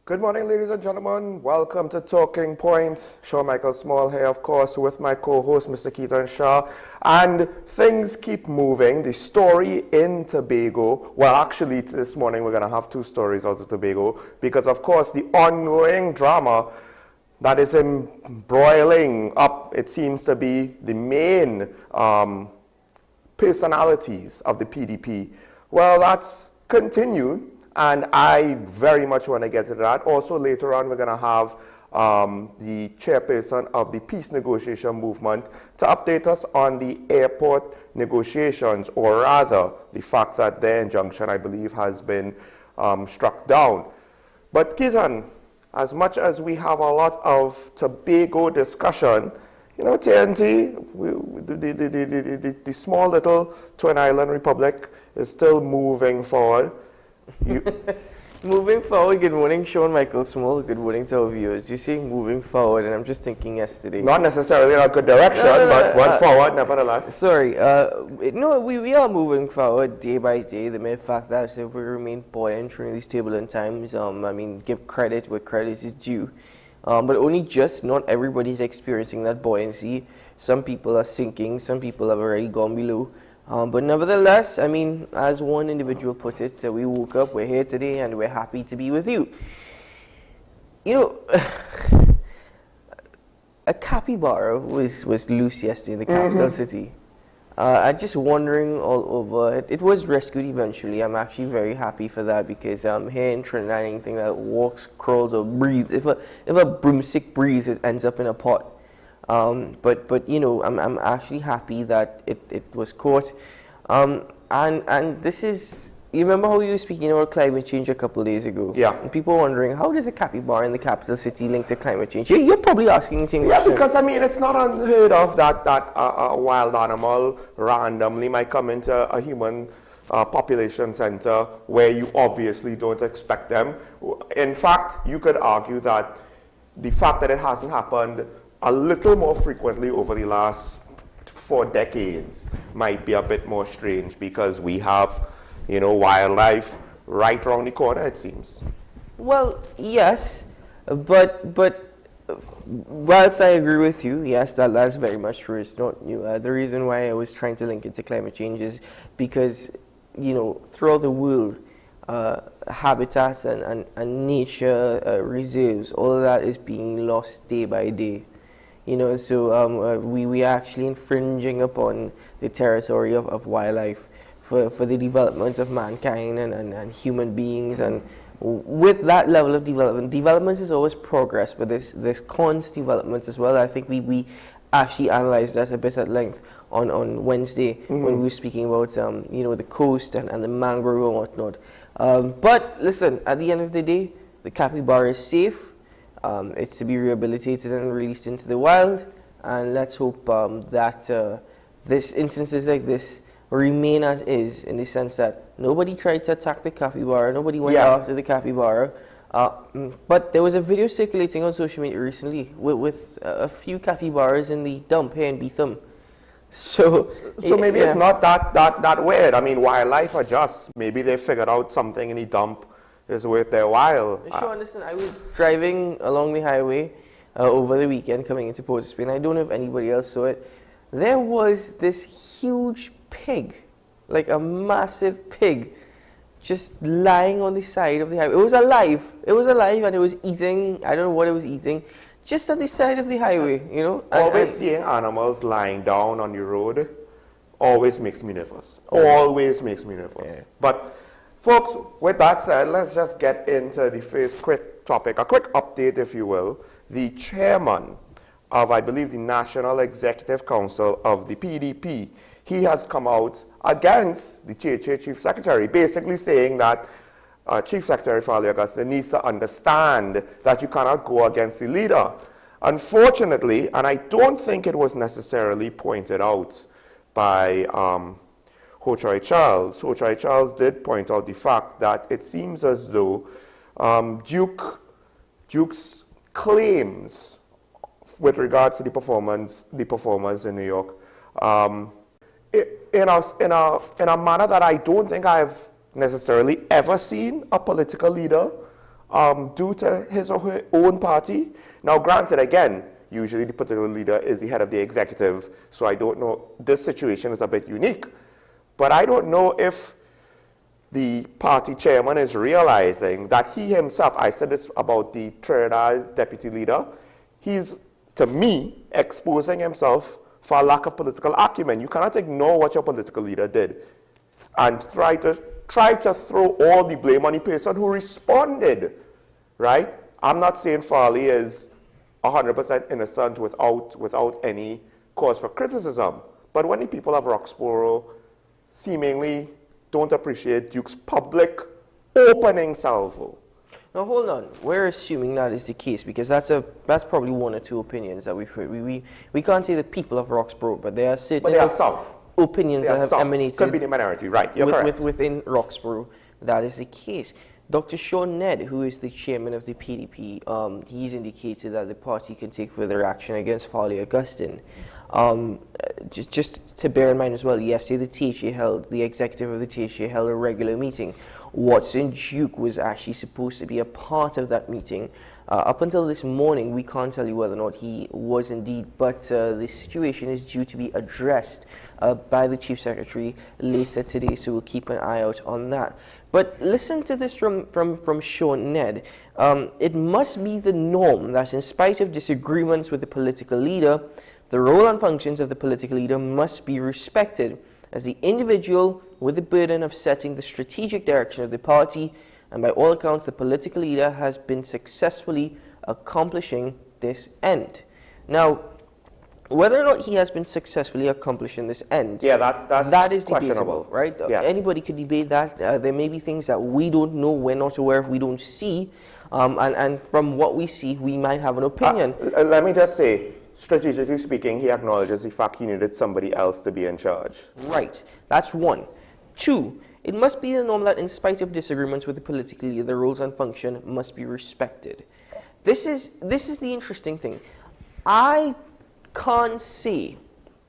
Good morning, ladies and gentlemen. Welcome to Talking Point. Shaw Michael Small here, of course, with my co-host, Mr. Keaton Shah. And things keep moving. The story in Tobago, well, actually, this morning we're going to have two stories out of Tobago because, of course, the ongoing drama that is embroiling up, it seems to be the main personalities of the PDP. Well, that's continued. And I very much want to get to that. Also, later on, we're going to have the chairperson of the peace negotiation movement to update us on the airport negotiations, or rather, the fact that their injunction, I believe, has been struck down. But Keaton, as much as we have a lot of Tobago discussion, you know, TNT, the small little Twin Island Republic is still moving forward. Moving forward, good morning, Sean Michael Small. Good morning to our viewers. You're saying moving forward, and I'm just thinking yesterday. Not necessarily in a good direction, but one forward, nevertheless. Sorry, no, we are moving forward day by day. The mere fact that if we remain buoyant during these turbulent times, I mean, give credit where credit is due. But only just, not everybody's experiencing that buoyancy. Some people are sinking, some people have already gone below. But nevertheless, I mean, as one individual put it, we woke up, we're here today, and we're happy to be with you. You know, a capybara was loose yesterday in the capital city. I'm just wandering all over. It was rescued eventually. I'm actually very happy for that because here in Trinidad, anything that walks, crawls, or breathes, if a broomstick breathes, it ends up in a pot. But you know, I'm actually happy that it was caught. And this is, you remember how we were speaking about climate change a couple of days ago? Yeah. And people were wondering, how does a capybara in the capital city link to climate change? You're probably asking the same question. Yeah, because I mean, it's not unheard of that a wild animal randomly might come into a human population center where you obviously don't expect them. In fact, you could argue that the fact that it hasn't happened a little more frequently over the last 4 decades might be a bit more strange because we have, you know, wildlife right around the corner, it seems. Well, yes, but whilst I agree with you, yes, that's very much true. It's not new. The reason why I was trying to link it to climate change is because, you know, throughout the world, habitats and nature reserves, all of that is being lost day by day. You know, so we are actually infringing upon the territory of wildlife for the development of mankind and human beings. And with that level of development is always progress, but there's cons developments as well. I think we actually analyzed that a bit at length on Wednesday when we were speaking about you know, the coast and the mangrove and whatnot. But listen, at the end of the day, the capybara is safe. It's to be rehabilitated and released into the wild, and let's hope that this instances like this remain as is, in the sense that nobody tried to attack the capybara, nobody went after the capybara, but there was a video circulating on social media recently with a few capybaras in the dump here in Beetham. So maybe it's not that weird. I mean, wildlife adjusts. Maybe they figured out something in the dump is worth their while. Sure, understand. I was driving along the highway over the weekend coming into Port of Spain. I don't know if anybody else saw it. There was this huge pig, like a massive pig, just lying on the side of the highway. It was alive. It was alive and it was eating, I don't know what it was eating, just on the side of the highway, you know. Always seeing animals lying down on the road always makes me nervous. Always makes me nervous. Yeah. But folks, with that said, let's just get into the first quick topic, a quick update, if you will. The chairman of, I believe, the National Executive Council of the PDP, he has come out against the Chief Secretary, basically saying that Chief Secretary Fali Augusta needs to understand that you cannot go against the leader. Unfortunately, and I don't think it was necessarily pointed out by Ho Choi Charles. Ho Choi Charles did point out the fact that it seems as though Duke's claims with regards to the performance in New York, in a manner that I don't think I've necessarily ever seen a political leader due to his or her own party. Now, granted, again, usually the political leader is the head of the executive, so I don't know, this situation is a bit unique. But I don't know if the party chairman is realizing that he himself, I said this about the Trinidad deputy leader, he's, to me, exposing himself for a lack of political acumen. You cannot ignore what your political leader did and try to throw all the blame on the person who responded, right? I'm not saying Farley is 100% innocent without any cause for criticism, but when the people of Roxborough seemingly don't appreciate Duke's public opening salvo. Now hold on, we're assuming that is the case because that's probably one or two opinions that we've heard. We can't say the people of Roxborough, but there are certain opinions that have emanated. Could be the minority, right? You're correct. Within Roxborough, that is the case. Dr. Sean Ned, who is the chairman of the PDP, he's indicated that the party can take further action against Farley Augustine. Just to bear in mind as well, yesterday the executive of the THA held a regular meeting. Watson Duke was actually supposed to be a part of that meeting. Up until this morning, we can't tell you whether or not he was indeed, but the situation is due to be addressed by the Chief Secretary later today, so we'll keep an eye out on that. But listen to this from Sean Ned. It must be the norm that in spite of disagreements with the political leader, the role and functions of the political leader must be respected as the individual with the burden of setting the strategic direction of the party, and by all accounts, the political leader has been successfully accomplishing this end. Now, whether or not he has been successfully accomplishing this end, that is debatable, right? Yes. Anybody could debate that. There may be things that we don't know, we're not aware of, we don't see, and from what we see, we might have an opinion. Let me just say, strategically speaking, he acknowledges the fact he needed somebody else to be in charge. Right, that's one. Two, it must be the norm that in spite of disagreements with the political leader, the roles and function must be respected. This is the interesting thing. I can't say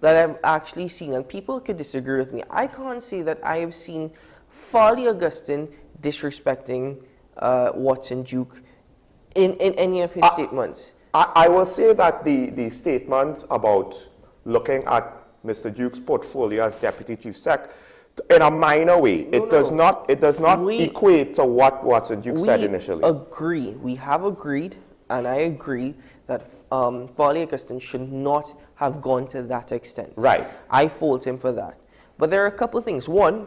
that I've actually seen, and people could disagree with me, I can't say that I have seen Farley Augustine disrespecting Watson Duke in any of his statements. I will say that the statement about looking at Mr. Duke's portfolio as Deputy Chief Sec, in a minor way, it does not equate to what Watson Duke said initially. We have agreed, and I agree that Farley Augustine should not have gone to that extent. Right. I fault him for that. But there are a couple of things. One,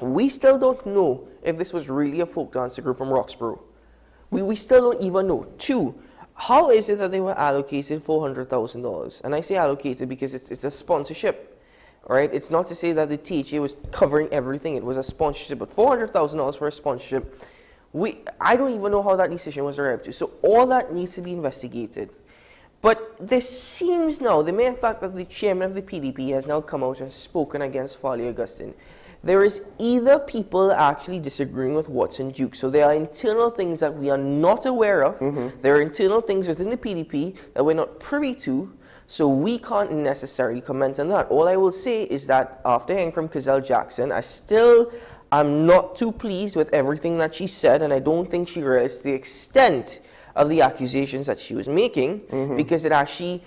we still don't know if this was really a folk dancer group from Roxborough. We still don't even know. Two, how is it that they were allocated $400,000? And I say allocated because it's a sponsorship, right? It's not to say that the THA was covering everything. It was a sponsorship, but $400,000 for a sponsorship, I don't even know how that decision was arrived to. So all that needs to be investigated. But there seems now, the mere fact that the chairman of the PDP has now come out and spoken against Farley Augustine, there is either people actually disagreeing with Watson Duke, so there are internal things that we are not aware of, there are internal things within the PDP that we're not privy to, so we can't necessarily comment on that. All I will say is that after hearing from Cazelle Jackson, I'm not too pleased with everything that she said, and I don't think she realized the extent of the accusations that she was making, because it actually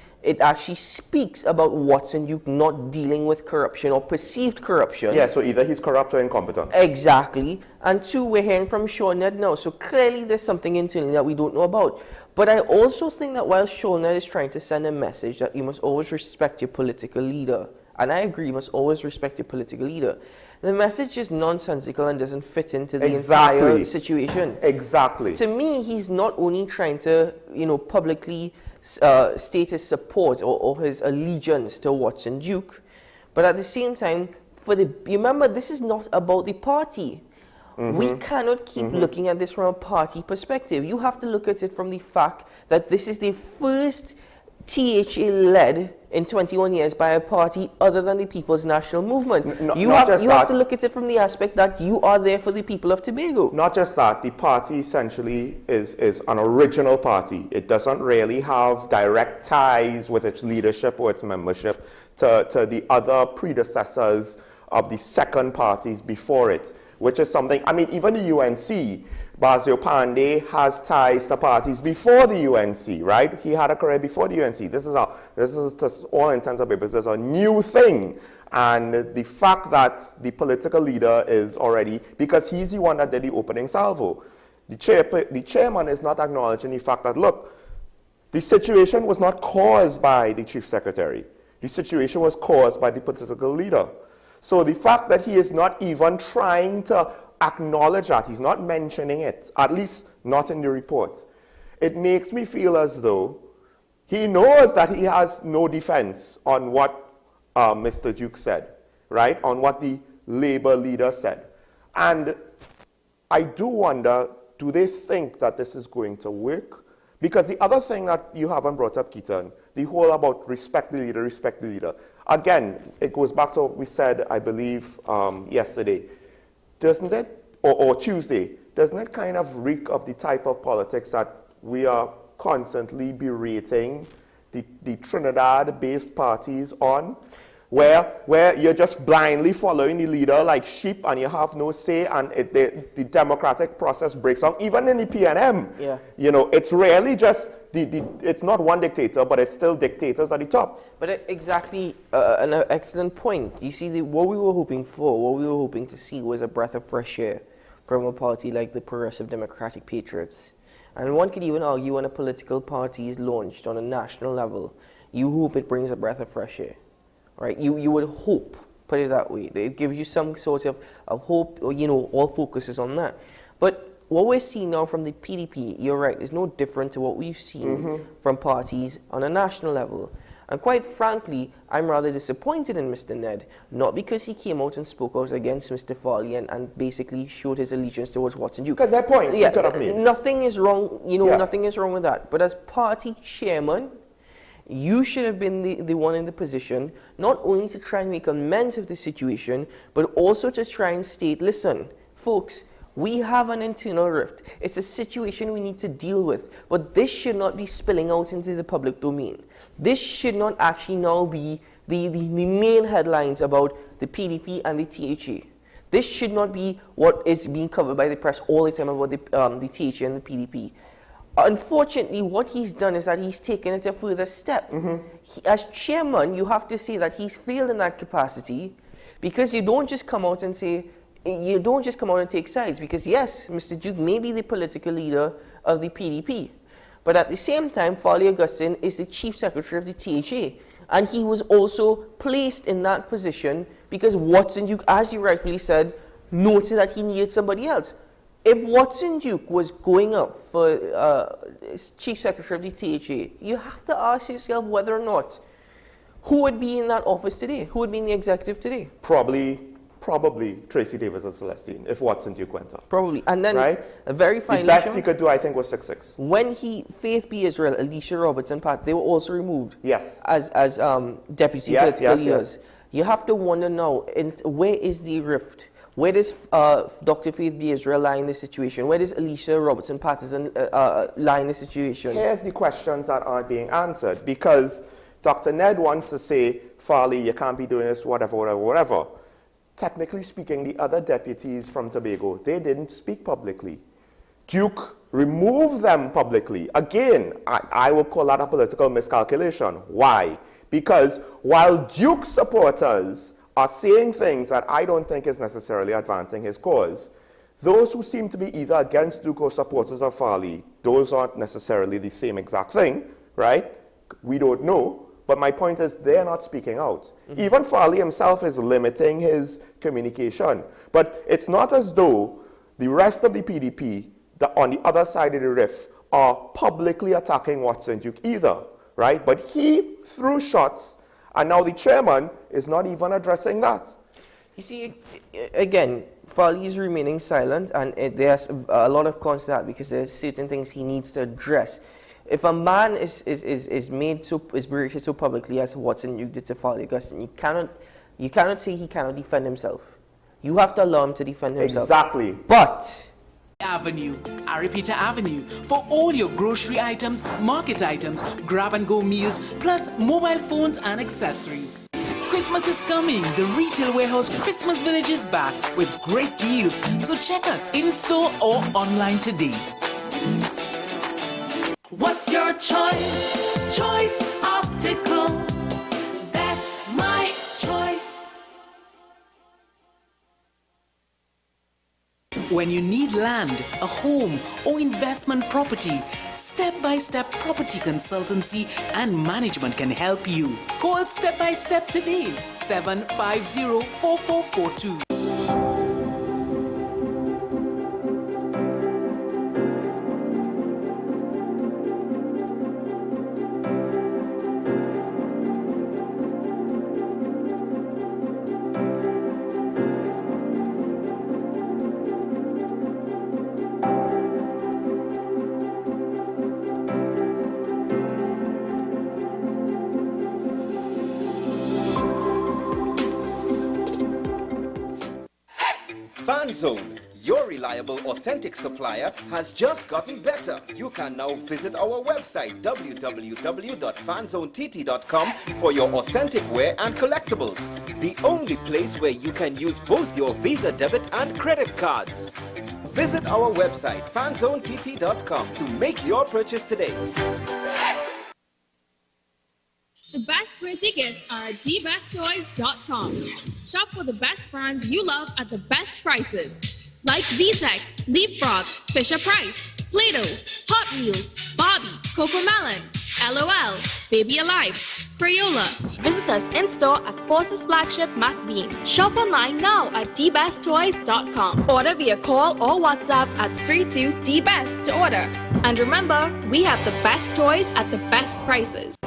speaks about Watson Duke not dealing with corruption or perceived corruption. Yeah, so either he's corrupt or incompetent. Exactly. And two, we're hearing from Sean Ned now, so clearly there's something internally that we don't know about. But I also think that while Sean Ned is trying to send a message that you must always respect your political leader, and I agree, you must always respect your political leader, the message is nonsensical and doesn't fit into the entire situation. Exactly. To me, he's not only trying to, publicly state his support or his allegiance to Watson Duke, but at the same time, remember, this is not about the party. We cannot keep looking at this from a party perspective. You have to look at it from the fact that this is the first THA led in 21 years by a party other than the People's National Movement. You have to look at it from the aspect that you are there for the people of Tobago. Not just that, the party essentially is an original party. It doesn't really have direct ties with its leadership or its membership to the other predecessors of the second parties before it, which is something, I mean, even the UNC, Basio Pandey has ties to parties before the UNC, right? He had a career before the UNC. This is to all intents and purposes a new thing. And the fact that the political leader is already, because he's the one that did the opening salvo, the chairman is not acknowledging the fact that, look, the situation was not caused by the chief secretary. The situation was caused by the political leader. So the fact that he is not even trying to acknowledge that, he's not mentioning it, at least not in the report, it makes me feel as though he knows that he has no defense on what Mr. Duke said, right? On what the Labour leader said. And I do wonder, do they think that this is going to work? Because the other thing that you haven't brought up, Keaton, the whole about respect the leader, respect the leader. Again, it goes back to what we said, I believe, yesterday. Doesn't it, or Tuesday, doesn't it kind of reek of the type of politics that we are constantly berating the Trinidad-based parties on? Where you're just blindly following the leader like sheep and you have no say, and the democratic process breaks down. Even in the PNM, yeah. You know, it's rarely just, it's not one dictator, but it's still dictators at the top. But exactly, an excellent point. You see, what we were hoping for, what we were hoping to see was a breath of fresh air from a party like the Progressive Democratic Patriots. And one could even argue when a political party is launched on a national level, you hope it brings a breath of fresh air. Right? You would hope, put it that way. It gives you some sort of hope, or, you know, all focus is on that. But what we're seeing now from the PDP, you're right, is no different to what we've seen from parties on a national level. And quite frankly, I'm rather disappointed in Mr. Ned, not because he came out and spoke out against Mr. Farley and basically showed his allegiance towards Watson Duke. Because that point, he could have made. Nothing is wrong, you know, nothing is wrong with that. But as party chairman, you should have been the one in the position, not only to try and make amends of the situation, but also to try and state, listen, folks, we have an internal rift. It's a situation we need to deal with, but this should not be spilling out into the public domain. This should not actually now be the main headlines about the PDP and the THA. This should not be what is being covered by the press all the time about the THA and the PDP. Unfortunately, what he's done is that he's taken it a further step. As chairman, you have to say that he's failed in that capacity, because you don't just come out and say, you don't just come out and take sides, because yes, Mr. Duke may be the political leader of the PDP, but at the same time, Farley Augustine is the chief secretary of the THA, and he was also placed in that position because Watson Duke, as you rightfully said, noted that he needed somebody else. If Watson Duke was going up for chief secretary of the THA, you have to ask yourself whether or not, who would be in that office today? Who would be in the executive today? Probably Tracy Davis and Celestine, if Watson Duke went up. Probably. And then, right? a very finally, the best he could do, I think, was 6'6". When Faith B. Israel, Alicia Robertson, Pat, they were also removed. Yes. As deputy political leaders. You have to wonder now, where is the rift? Where does Dr. Faith B. Israel lie in this situation? Where does Alicia Robertson Patterson lie in this situation? Here's the questions that aren't being answered, because Dr. Ned wants to say, Farley, you can't be doing this, whatever, whatever, whatever. Technically speaking, the other deputies from Tobago, they didn't speak publicly. Duke removed them publicly. Again, I would call that a political miscalculation. Why? Because while Duke supporters are saying things that I don't think is necessarily advancing his cause, those who seem to be either against Duke or supporters of Farley, those aren't necessarily the same exact thing, right? We don't know. But my point is, they're not speaking out. Even Farley himself is limiting his communication. But it's not as though the rest of the PDP, on the other side of the rift, are publicly attacking Watson Duke either, right? But he threw shots, and now the chairman is not even addressing that. You see, again, Farley is remaining silent, and there's a lot of cause to that, because there's certain things he needs to address. If a man is berated so publicly as Watson Duke did to Farley Augustine, you cannot say he cannot defend himself. You have to allow him to defend himself. Exactly. But Avenue, Aripita Avenue, for all your grocery items, market items, grab and go meals, plus mobile phones and accessories. Christmas is coming. The Retail Warehouse Christmas Village is back with great deals. So check us in-store or online today. What's your choice? Choice Optical. That's my choice. When you need land, a home, or investment property, Step-by-Step Property Consultancy and Management can help you. Call Step-by-Step today, 750-4442. FanZone, your reliable, authentic supplier, has just gotten better. You can now visit our website www.fanzonett.com for your authentic wear and collectibles. The only place where you can use both your Visa debit and credit cards. Visit our website fanzonett.com to make your purchase today. The best way tickets are at thebesttoys.com. Shop for the best brands you love at the best prices. Like VTech, Leapfrog, Fisher-Price, Play-Doh, Hot Wheels, Barbie, Cocomelon, LOL, Baby Alive, Crayola. Visit us in-store at Forces Flagship MacBean. Shop online now at thebesttoys.com. Order via call or WhatsApp at 32DBEST to order. And remember, we have the best toys at the best prices.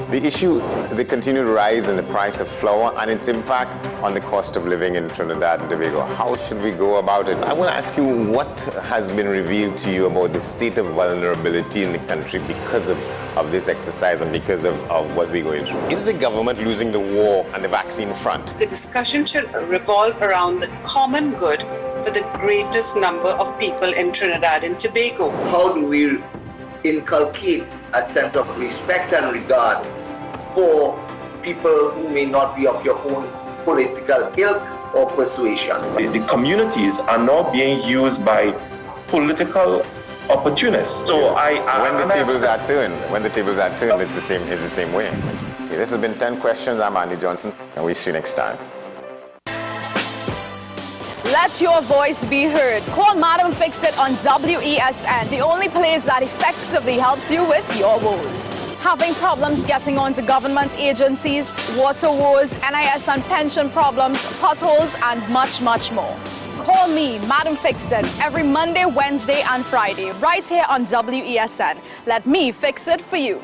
The issue, the continued rise in the price of flour and its impact on the cost of living in Trinidad and Tobago. How should we go about it? I want to ask you, what has been revealed to you about the state of vulnerability in the country because of this exercise and because of what we're going through? Is the government losing the war on the vaccine front? The discussion should revolve around the common good for the greatest number of people in Trinidad and Tobago. How do we inculcate a sense of respect and regard for people who may not be of your own political ilk or persuasion? The communities are now being used by political opportunists. So when the tables are turned, it's the same way. Okay, this has been 10 questions. I'm Andy Johnson, and we'll see you next time. Let your voice be heard. Call Madam Fix-It on WESN, the only place that effectively helps you with your woes. Having problems getting onto government agencies, water woes, NIS and pension problems, potholes, and much, much more. Call me, Madam Fix-It, every Monday, Wednesday, and Friday, right here on WESN. Let me fix it for you.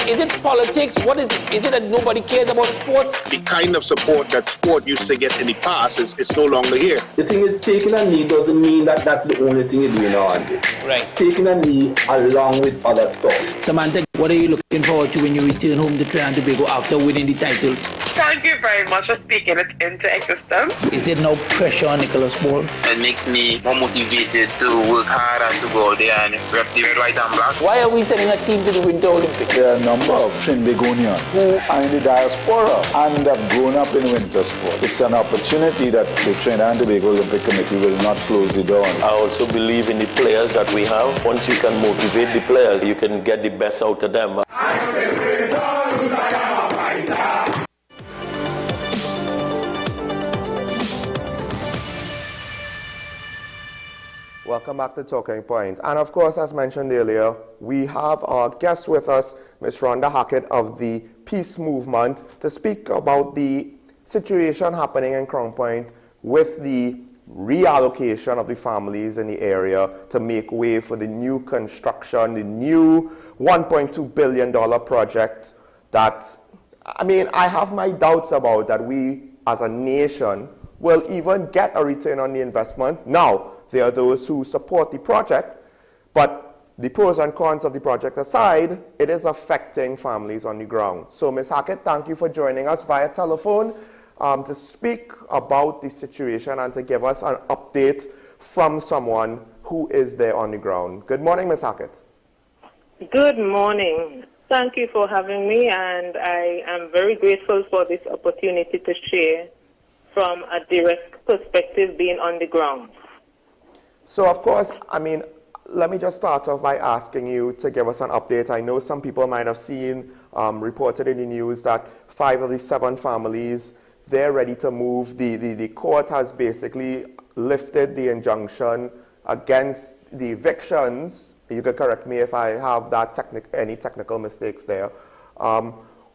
Is it politics? What is it? Is it that nobody cares about sports? The kind of support that sport used to get in the past is no longer here. The thing is, taking a knee doesn't mean that that's the only thing you're doing on. Right. Taking a knee along with other stuff. Samantha, what are you looking forward to when you return home to Trinidad and Tobago after winning the title? Thank you very much for speaking it into existence. Is there no pressure on Nicholas Ball? It makes me more motivated to work hard and to go out there and rep the red, white and black. Why are we sending a team to the Winter Olympics? There are a number of Trinbagonians who are in the diaspora and have grown up in winter sport. It's an opportunity that the Trinidad and Tobago Olympic Committee will not close the door on. I also believe in the players that we have. Once you can motivate the players, you can get the best out of them. Welcome back to Talking Point. And of course, as mentioned earlier, we have our guest with us, Ms. Rhonda Hackett of the Peace Movement, to speak about the situation happening in Crown Point with the reallocation of the families in the area to make way for the new construction, the new $1.2 billion project that, I mean, I have my doubts about that we as a nation will even get a return on the investment. Now, there are those who support the project, but the pros and cons of the project aside, it is affecting families on the ground. So, Ms. Hackett, thank you for joining us via telephone to speak about the situation and to give us an update from someone who is there on the ground. Good morning, Ms. Hackett. Good morning. Thank you for having me, and I am very grateful for this opportunity to share from a direct perspective being on the ground. So, of course, I mean, let me just start off by asking you to give us an update. I know some people might have seen reported in the news that 5 of the 7 families, they're ready to move. The court has basically lifted the injunction against the evictions. You can correct me if I have that any technical mistakes there.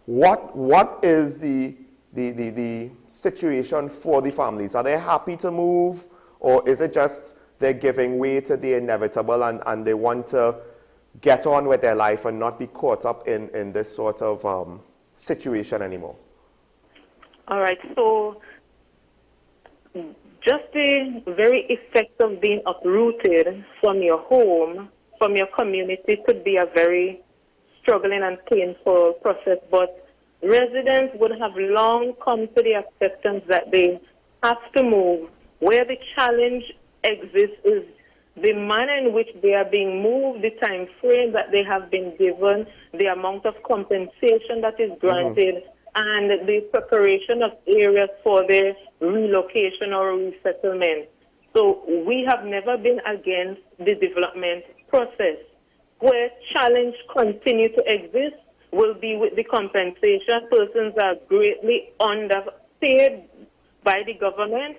What is the situation for the families? Are they happy to move, or is it just they're giving way to the inevitable and they want to get on with their life and not be caught up in this sort of situation anymore? All right, so just the very effect of being uprooted from your home, from your community, could be a very struggling and painful process, but residents would have long come to the acceptance that they have to move. Where the challenge exists is the manner in which they are being moved, the time frame that they have been given, the amount of compensation that is granted, and the preparation of areas for their relocation or resettlement. So we have never been against the development process. Where challenge continue to exist will be with the compensation. Persons are greatly underpaid by the government,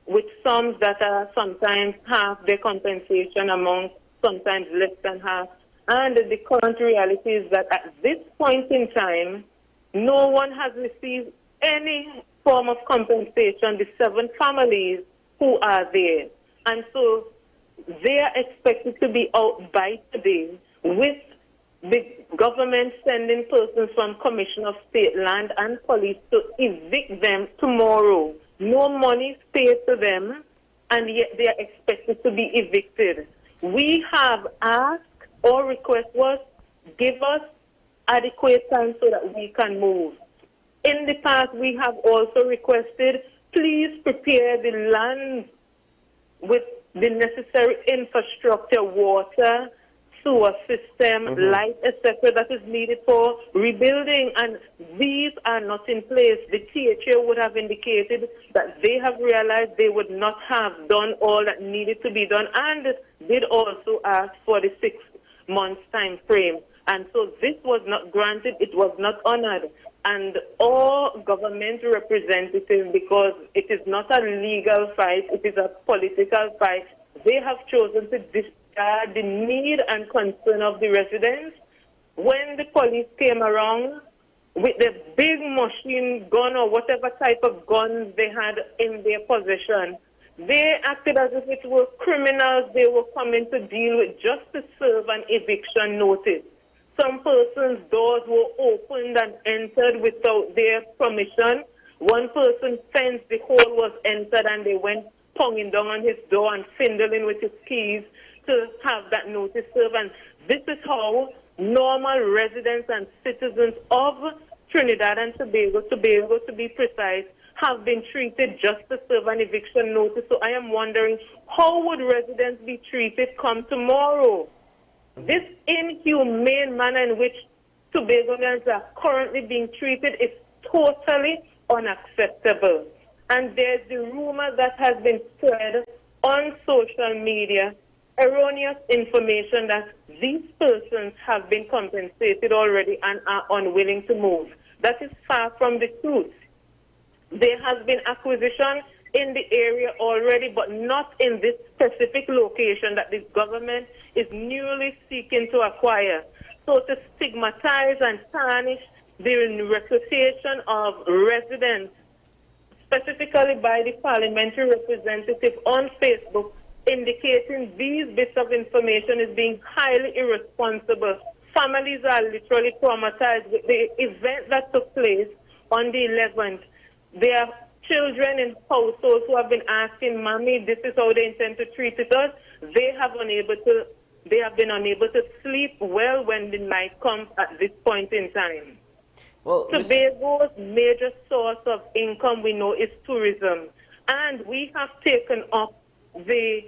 with sums that are sometimes half their compensation amount, sometimes less than half. And the current reality is that at this point in time, no one has received any form of compensation, the 7 families who are there. And so they are expected to be out by today, with the government sending persons from Commission of State Land and Police to evict them tomorrow. No money is paid to them, and yet they are expected to be evicted. We have asked, or request was, give us adequate time so that we can move. In the past, we have also requested, please prepare the land with the necessary infrastructure, water, sewer system, light, etc., that is needed for rebuilding, and these are not in place. The THA would have indicated that they have realized they would not have done all that needed to be done, and did also ask for the 6 months time frame. And so this was not granted, it was not honored. And all government representatives, because it is not a legal fight, it is a political fight, they have chosen to discard the need and concern of the residents. When the police came around with the big machine gun or whatever type of guns they had in their possession, they acted as if it were criminals they were coming to deal with, just to serve an eviction notice. Some persons' doors were opened and entered without their permission. One person's fence, the hole was entered, and they went pounding down on his door and fiddling with his keys to have that notice served. And this is how normal residents and citizens of Trinidad and Tobago, to be precise, have been treated just to serve an eviction notice. So I am wondering, how would residents be treated come tomorrow? This inhumane manner in which Tobagonians are currently being treated is totally unacceptable. And there's the rumor that has been spread on social media, erroneous information that these persons have been compensated already and are unwilling to move. That is far from the truth. There has been acquisition in the area already, but not in this specific location that the government is newly seeking to acquire. So to stigmatize and tarnish the reputation of residents, specifically by the parliamentary representative on Facebook, indicating these bits of information is being highly irresponsible. Families are literally traumatized with the event that took place on the 11th. There are children in households who have been asking, Mommy, this is how they intend to treat us. They have been unable to sleep well when the night comes at this point in time. Well, Tobago's major source of income, we know, is tourism. And we have taken up the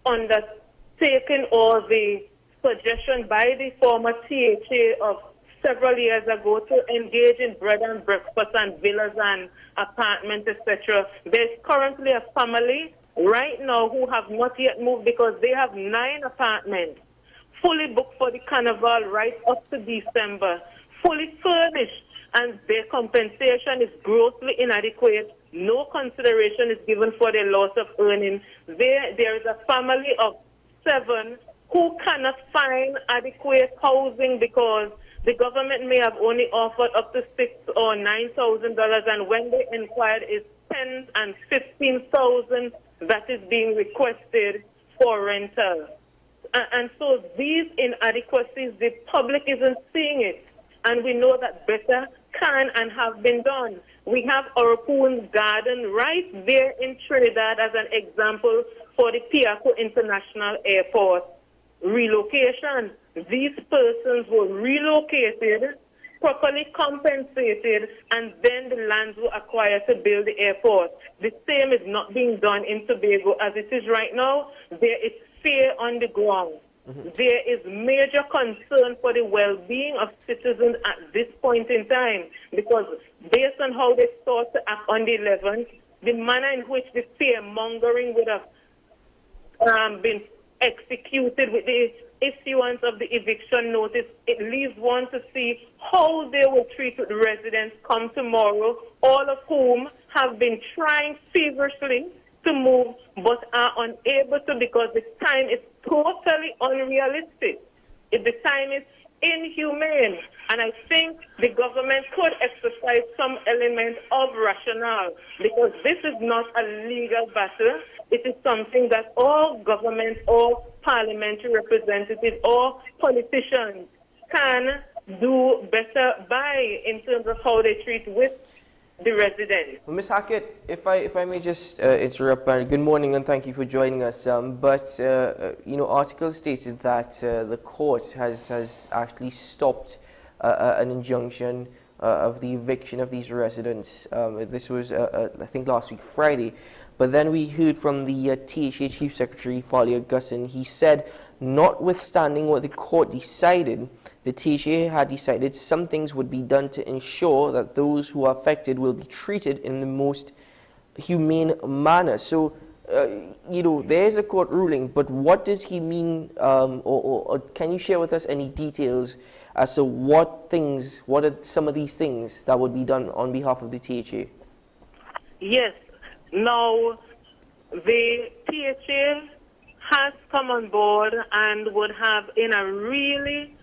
undertaking or the suggestion by the former THA of several years ago to engage in bread and breakfast and villas and apartments, etc. There's currently a family right now who have not yet moved because they have 9 apartments fully booked for the carnival right up to December, fully furnished, and their compensation is grossly inadequate. No consideration is given for their loss of earnings. There is a family of 7 who cannot find adequate housing because the government may have only offered up to $6,000 or $9,000, and when they inquired, it's $10,000 and $15,000 that is being requested for rental. And so these inadequacies, the public isn't seeing it, and we know that better can and have been done. We have Oropoon's Garden right there in Trinidad as an example for the Piaco International Airport relocation. These persons were relocated, properly compensated, and then the lands were acquired to build the airport. The same is not being done in Tobago as it is right now. There is fear on the ground. There is major concern for the well-being of citizens at this point in time because based on how they sought to act on the 11th, the manner in which the fear-mongering would have been executed with the issuance of the eviction notice, it leaves one to see how they will treat the residents come tomorrow, all of whom have been trying feverishly to move but are unable to because the time is totally unrealistic. The time is inhumane, and I think the government could exercise some element of rationale because this is not a legal battle. It is something that all government, all parliamentary representatives, all politicians can do better by in terms of how they treat with the residents. Well, Ms. Hackett, if I may just interrupt, good morning and thank you for joining us. You know, article stated that the court has actually stopped an injunction of the eviction of these residents. This was, I think, last week, Friday. But then we heard from the THA Chief Secretary, Falia Gussin. He said, notwithstanding what the court decided, the THA had decided some things would be done to ensure that those who are affected will be treated in the most humane manner. So, you know, there's a court ruling, but what does he mean, or can you share with us any details as to what are some of these things that would be done on behalf of the THA? Yes. Now, the THA has come on board and would have, in a really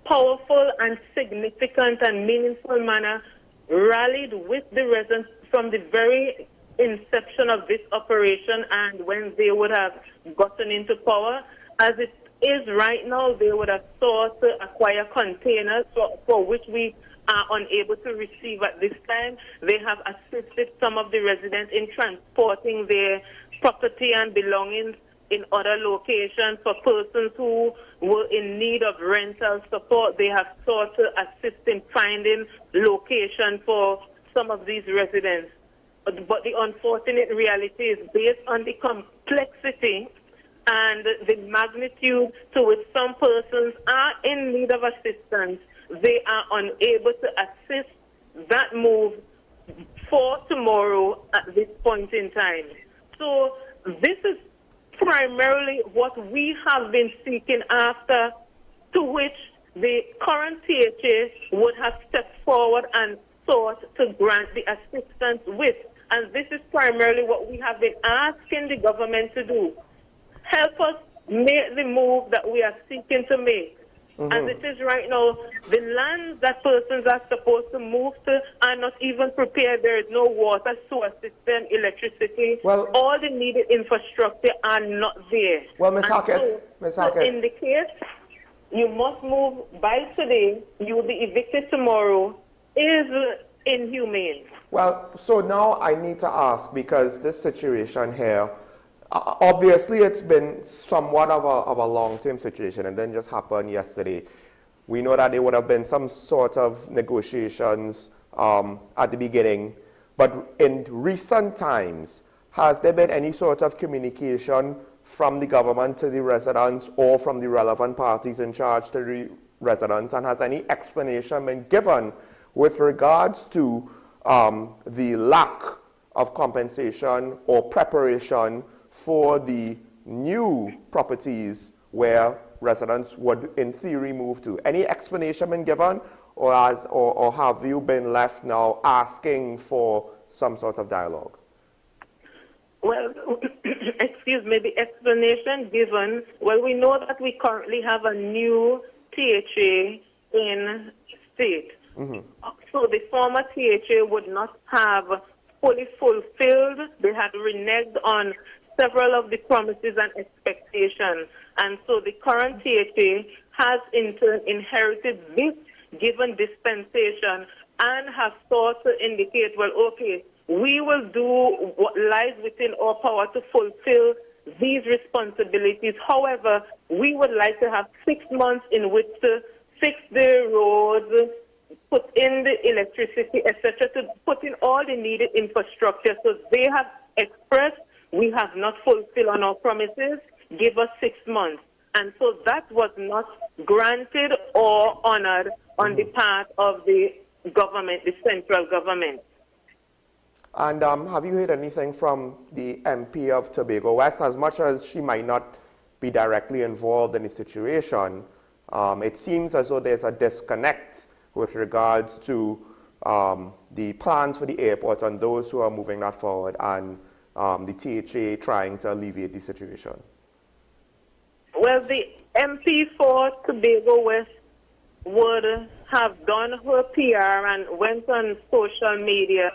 powerful and significant and meaningful manner, rallied with the residents from the very inception of this operation and when they would have gotten into power. As it is right now, they would have sought to acquire containers for which we are unable to receive at this time. They have assisted some of the residents in transporting their property and belongings in other locations. For persons who were in need of rental support, they have sought to assist in finding location for some of these residents. But the unfortunate reality is based on the complexity and the magnitude to which some persons are in need of assistance, they are unable to assist that move for tomorrow at this point in time. So this is primarily what we have been seeking after, to which the current THA would have stepped forward and sought to grant the assistance with. And this is primarily what we have been asking the government to do. Help us make the move that we are seeking to make. As it is right now, the lands that persons are supposed to move to are not even prepared. There is no water, sewer system, electricity. Well, all the needed infrastructure are not there. Well, Ms. Hackett, so in the case you must move by today, you will be evicted tomorrow, is inhumane. Well, so now I need to ask, because this situation here, obviously it's been somewhat of a long-term situation and then just happened yesterday. We know that there would have been some sort of negotiations at the beginning, but in recent times, has there been any sort of communication from the government to the residents or from the relevant parties in charge to residents, and has any explanation been given with regards to the lack of compensation or preparation for the new properties where residents would, in theory, move to? Any explanation been given, or have you been left now asking for some sort of dialogue? Well, excuse me, the explanation given, well, we know that we currently have a new THA in state. So the former THA would not have fully fulfilled. They had reneged on several of the promises and expectations. And so the current THA has in turn inherited this given dispensation and have sought to indicate, well, okay, we will do what lies within our power to fulfill these responsibilities. However, we would like to have 6 months in which to fix the roads, put in the electricity, etc., to put in all the needed infrastructure. So they have expressed, we have not fulfilled on our promises, give us 6 months. And so that was not granted or honored on the part of the government, the central government. And have you heard anything from the MP of Tobago West? As much as she might not be directly involved in the situation, it seems as though there's a disconnect with regards to the plans for the airport and those who are moving that forward, and the THA trying to alleviate the situation. Well, the MP for Tobago West would have done her PR and went on social media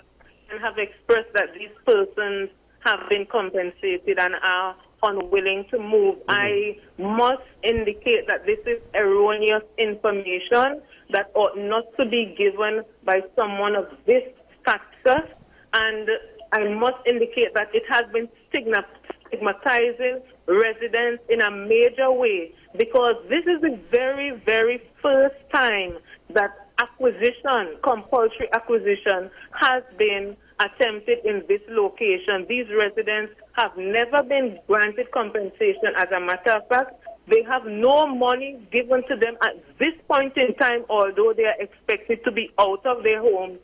and have expressed that these persons have been compensated and are unwilling to move. I must indicate that this is erroneous information that ought not to be given by someone of this status, and I must indicate that it has been stigmatizing residents in a major way, because this is the very, very first time that compulsory acquisition has been attempted in this location. These residents have never been granted compensation. As a matter of fact, they have no money given to them at this point in time, although they are expected to be out of their homes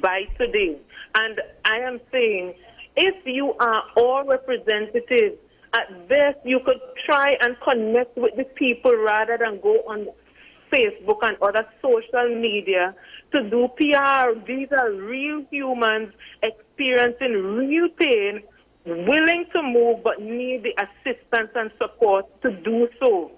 by today. And I am saying, if you are all representatives, at best you could try and connect with the people rather than go on Facebook and other social media to do PR. These are real humans experiencing real pain, willing to move but need the assistance and support to do so.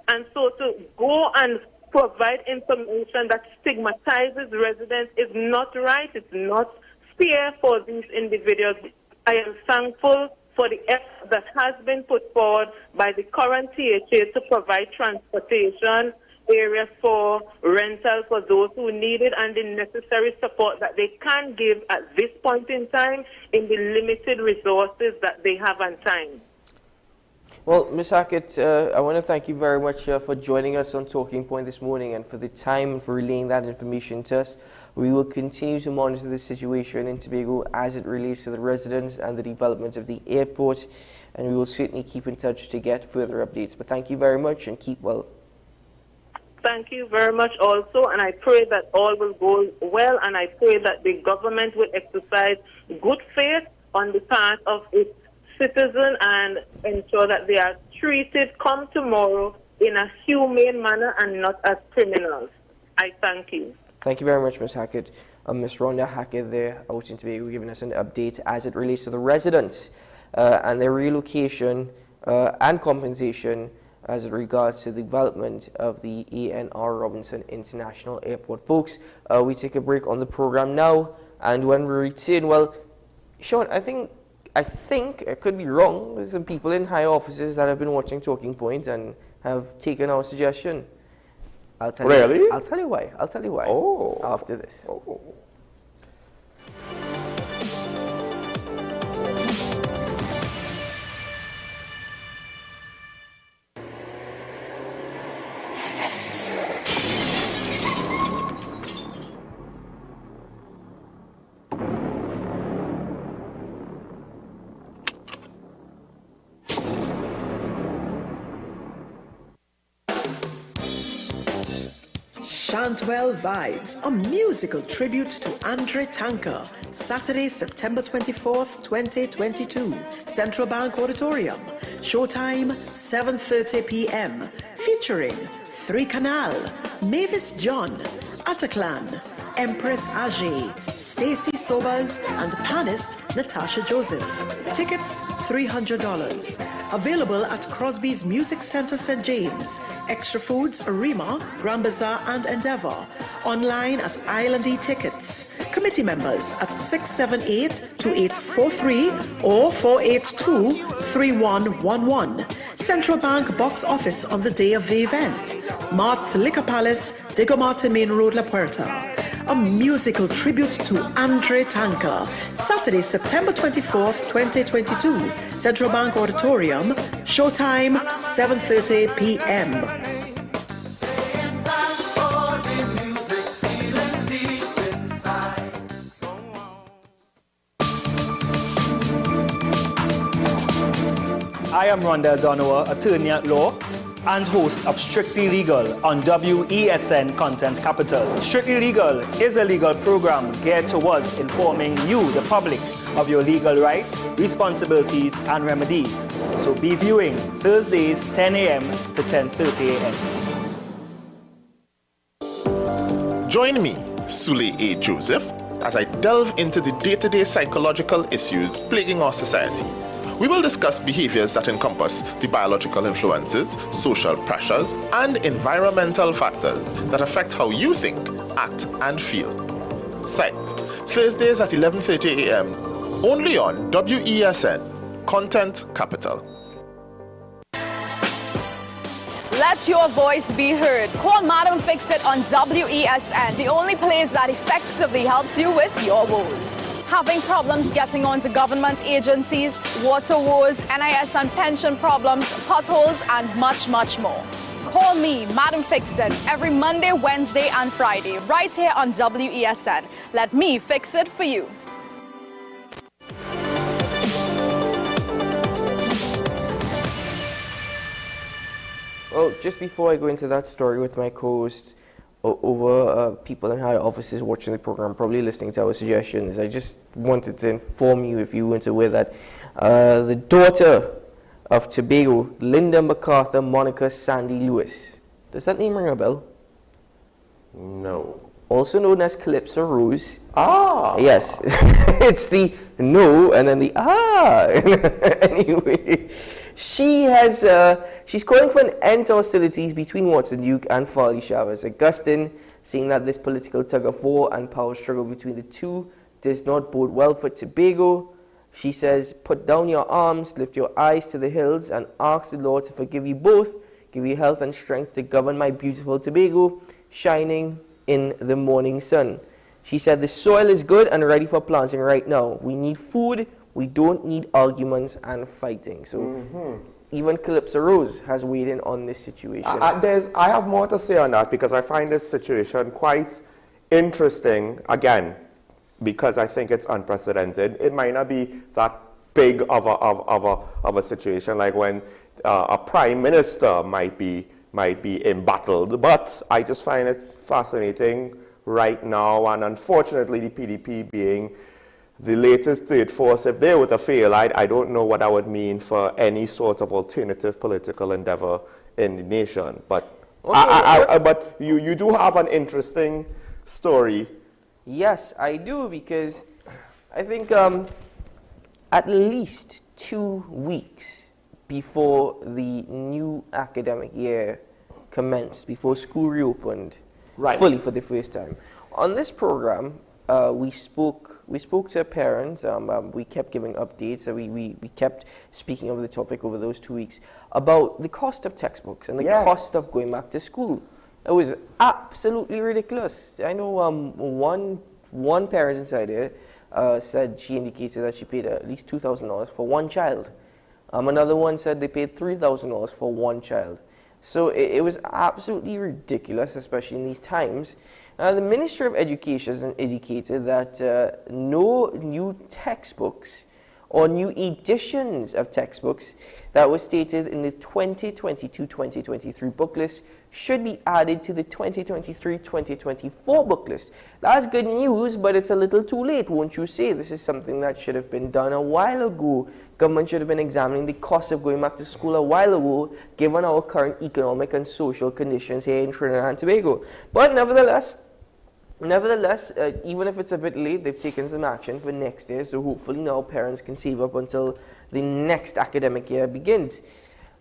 And so to go and provide information that stigmatizes residents is not right. It's not fair for these individuals. I am thankful for the effort that has been put forward by the current THA to provide transportation, areas for rental for those who need it, and the necessary support that they can give at this point in time in the limited resources that they have on time. Well, Ms. Hackett, I want to thank you very much for joining us on Talking Point this morning and for the time and for relaying that information to us. We will continue to monitor the situation in Tobago as it relates to the residents and the development of the airport, and we will certainly keep in touch to get further updates. But thank you very much and keep well. Thank you very much also, and I pray that all will go well, and I pray that the government will exercise good faith on the part of its citizens and ensure that they are treated come tomorrow in a humane manner and not as criminals. I thank you. Thank you very much, Ms. Hackett. Ms. Rhonda Hackett there out in Tobago giving us an update as it relates to the residents and their relocation and compensation as it regards to the development of the A.N.R. Robinson International Airport. Folks, we take a break on the program now, and when we return, well, Sean, I think I could be wrong. There's some people in high offices that have been watching Talking Point and have taken our suggestion. I'll tell you. I'll tell you why. I'll tell you why. Oh. After this. Oh. Chantwell Vibes, a musical tribute to Andre Tanker. Saturday, September 24th, 2022. Central Bank Auditorium. Showtime, 7:30 p.m. Featuring 3 Canal, Mavis John, Ataclan, Empress Ajay, Stacy Sobers, and panist Natasha Joseph. Tickets $300. Available at Crosby's Music Center, St. James. Extra Foods, Arima, Grand Bazaar, and Endeavour. Online at Island E-Tickets. Committee members at 678-2843 or 482-3111. Central Bank box office on the day of the event. Mart's Liquor Palace, Diego Martin Main Road, La Puerta. A musical tribute to Andre Tanker. Saturday, September 24th, 2022. Central Bank Auditorium. Showtime, 7:30 p.m. I am Rondell Donowa, attorney at law and host of Strictly Legal on WESN Content Capital. Strictly Legal is a legal program geared towards informing you, the public, of your legal rights, responsibilities, and remedies. So be viewing Thursdays 10 a.m. to 10:30 a.m. Join me, Sule A. Joseph, as I delve into the day-to-day psychological issues plaguing our society. We will discuss behaviors that encompass the biological influences, social pressures, and environmental factors that affect how you think, act, and feel. Site, Thursdays at 11:30 a.m. only on WESN, Content Capital. Let your voice be heard. Call Madam Fix-It on WESN, the only place that effectively helps you with your woes. Having problems getting onto government agencies, water woes, NIS and pension problems, potholes, and much, much more. Call me, Madam Fix-It, every Monday, Wednesday, and Friday, right here on WESN. Let me fix it for you. Well, just before I go into that story with my co-host, over people in higher offices watching the program, probably listening to our suggestions, I just wanted to inform you, if you weren't aware, that the daughter of Tobago, Linda MacArthur Monica Sandy Lewis. Does that name ring a bell? No. Also known as Calypso Rose. Ah! Yes. It's the no and then the ah. Anyway, she's calling for an end to hostilities between Watson Duke and Farley Chavez Augustine, saying that this political tug-of-war and power struggle between the two does not bode well for Tobago. She says, put down your arms, lift your eyes to the hills, and ask the Lord to forgive you both, give you health and strength to govern my beautiful Tobago, shining in the morning sun. She said, the soil is good and ready for planting right now. We need food. We don't need arguments and fighting. So even Calypso Rose has weighed in on this situation. I have more to say on that because I find this situation quite interesting, again, because I think it's unprecedented. It might not be that big of a situation like when a prime minister might be embattled, but I just find it fascinating right now, and unfortunately the PDP being the latest third force, if they were to fail, I don't know what that would mean for any sort of alternative political endeavor in the nation. But but you do have an interesting story. Yes, I do, because I think at least 2 weeks before the new academic year commenced, before school reopened fully for the first time, on this program, we spoke to parents. We kept giving updates. We kept speaking of the topic over those 2 weeks about the cost of textbooks and the cost of going back to school. It was absolutely ridiculous. I know one parent inside there said she indicated that she paid at least $2,000 for one child. Another one said they paid $3,000 for one child. So it was absolutely ridiculous, especially in these times. The Ministry of Education has indicated that no new textbooks or new editions of textbooks that was stated in the 2022-2023 book list should be added to the 2023-2024 book list. That's good news, but it's a little too late, won't you say? This is something that should have been done a while ago. Government should have been examining the cost of going back to school a while ago, given our current economic and social conditions here in Trinidad and Tobago. But nevertheless, even if it's a bit late, they've taken some action for next year, so hopefully now parents can save up until the next academic year begins.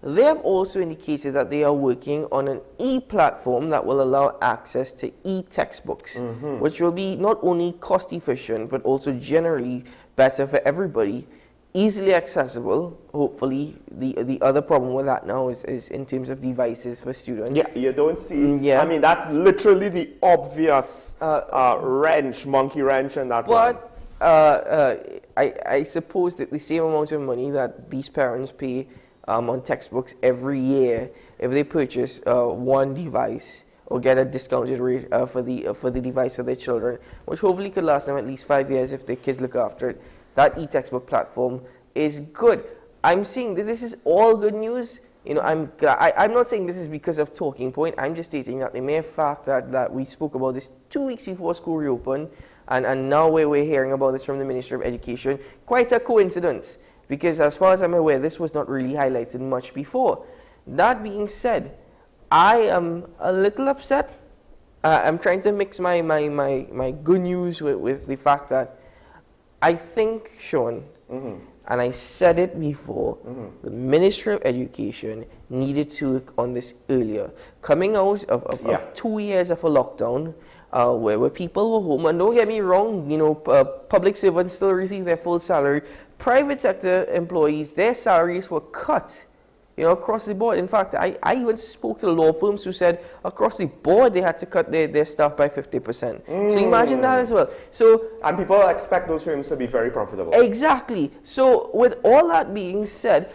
They have also indicated that they are working on an e-platform that will allow access to e-textbooks, which will be not only cost efficient, but also generally better for everybody, easily accessible. Hopefully, the other problem with that now is in terms of devices for students. Yeah, you don't see. I mean, that's literally the obvious monkey wrench in that one. But I suppose that the same amount of money that these parents pay on textbooks every year, if they purchase one device or get a discounted rate for the device for their children, which hopefully could last them at least 5 years if their kids look after it, that e-textbook platform is good. I'm saying this is all good news. You know, I'm not saying this is because of Talking Point. I'm just stating that the mere fact that we spoke about this 2 weeks before school reopened, and now we're hearing about this from the Ministry of Education, quite a coincidence. Because as far as I'm aware, this was not really highlighted much before. That being said, I am a little upset. I'm trying to mix my good news with the fact that I think, Sean, and I said it before, the Ministry of Education needed to work on this earlier. Coming out of 2 years of a lockdown, where people were home, and don't get me wrong, you know, public servants still receive their full salary. Private sector employees, their salaries were cut, you know, across the board. In fact, I even spoke to law firms who said across the board they had to cut their staff by 50%. So imagine that as well. And people expect those firms to be very profitable. Exactly. So with all that being said,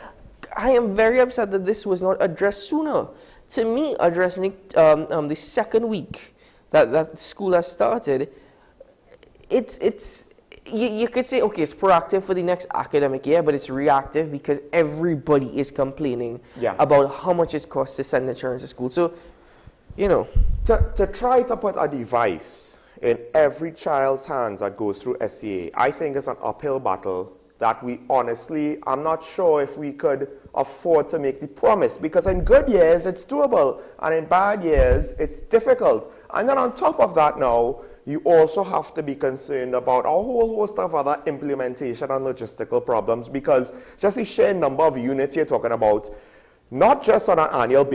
I am very upset that this was not addressed sooner. To me, addressing it the second week that school has started, you could say, okay, it's proactive for the next academic year, but it's reactive because everybody is complaining about how much it costs to send their children to school. So, you know. To try to put a device in every child's hands that goes through SCA, I think is an uphill battle that we honestly, I'm not sure if we could afford to make the promise, because in good years, it's doable, and in bad years, it's difficult. And then on top of that now, you also have to be concerned about a whole host of other implementation and logistical problems, because just the sheer number of units you're talking about, not just on an annual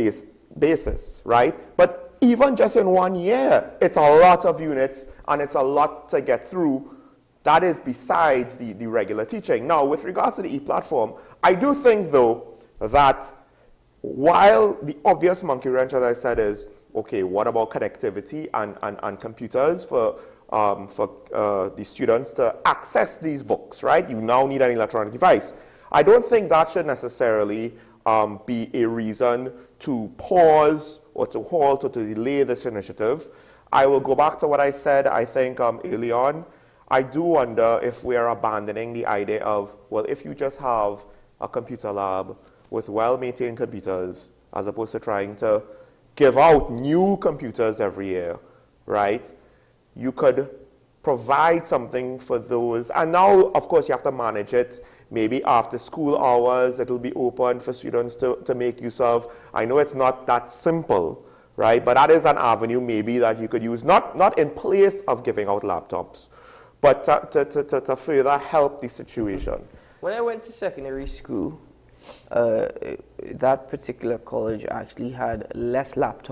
basis, right? But even just in 1 year, it's a lot of units and it's a lot to get through. That is besides the regular teaching. Now, with regards to the e-platform, I do think, though, that while the obvious monkey wrench, as I said, is, okay, what about connectivity and computers for the students to access these books, right? You now need an electronic device. I don't think that should necessarily be a reason to pause or to halt or to delay this initiative. I will go back to what I said, I think, early on. I do wonder if we are abandoning the idea of, well, if you just have a computer lab with well-maintained computers, as opposed to trying to give out new computers every year, right? You could provide something for those. And now, of course, you have to manage it. Maybe after school hours, it will be open for students to make use of. I know it's not that simple, right? But that is an avenue maybe that you could use, not in place of giving out laptops, but to further help the situation. When I went to secondary school, that particular college actually had less laptops